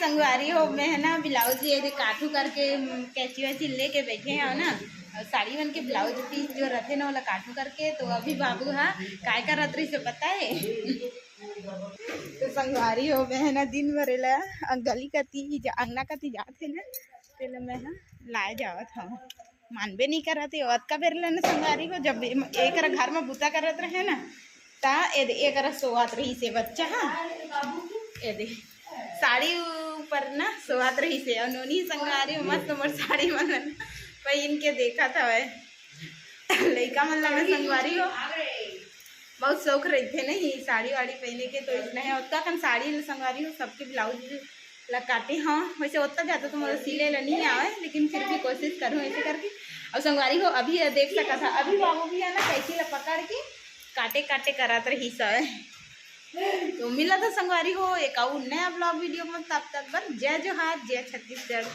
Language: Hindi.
संगवारी हो मैं है ना ब्लाउज ये काटू करके कैची वैची लेके बैठे हैं ना, साड़ी बन के ब्लाउज पीस जो रहते ना वाला काटू करके। तो अभी बाबू हाँ काय का रत्री से पता है तो संगवारी हो मैं है ना दिन भर ला गली कती अंगना कती जाते ना तेला मैं हाँ लाए जावत हूँ मानबे नहीं करते अत का बेर ना संगवारी हो जब एक घर में बुता करत रहे ना ता एक सोआत रही से बच्चा हाँ ये साड़ी ऊपर ना सोआत रही से उन्होंने संगवारी मस्त मस्त साड़ी मन भाई इनके देखा था वह लड़का मन लगा संगवारी हो बहुत शौक रहते नहीं साड़ी वाड़ी पहने के। तो इसलिए है उतना कम साड़ी संगवारी हो सबके ब्लाउज ला काटे हाँ वैसे उतना ज़्यादा तो मुझे सिले ला नहीं आवे लेकिन फिर भी कोशिश करूँ ऐसे करके। और संगवारी हो अभी देख सका था अभी बाबू भी है ना कैसी ला पकड़ के काटे काटे करात रही सब। तो मिला था संगवारी हो एक और नया ब्लॉग वीडियो में तब तक बस जय जोहार जय छत्तीसगढ़।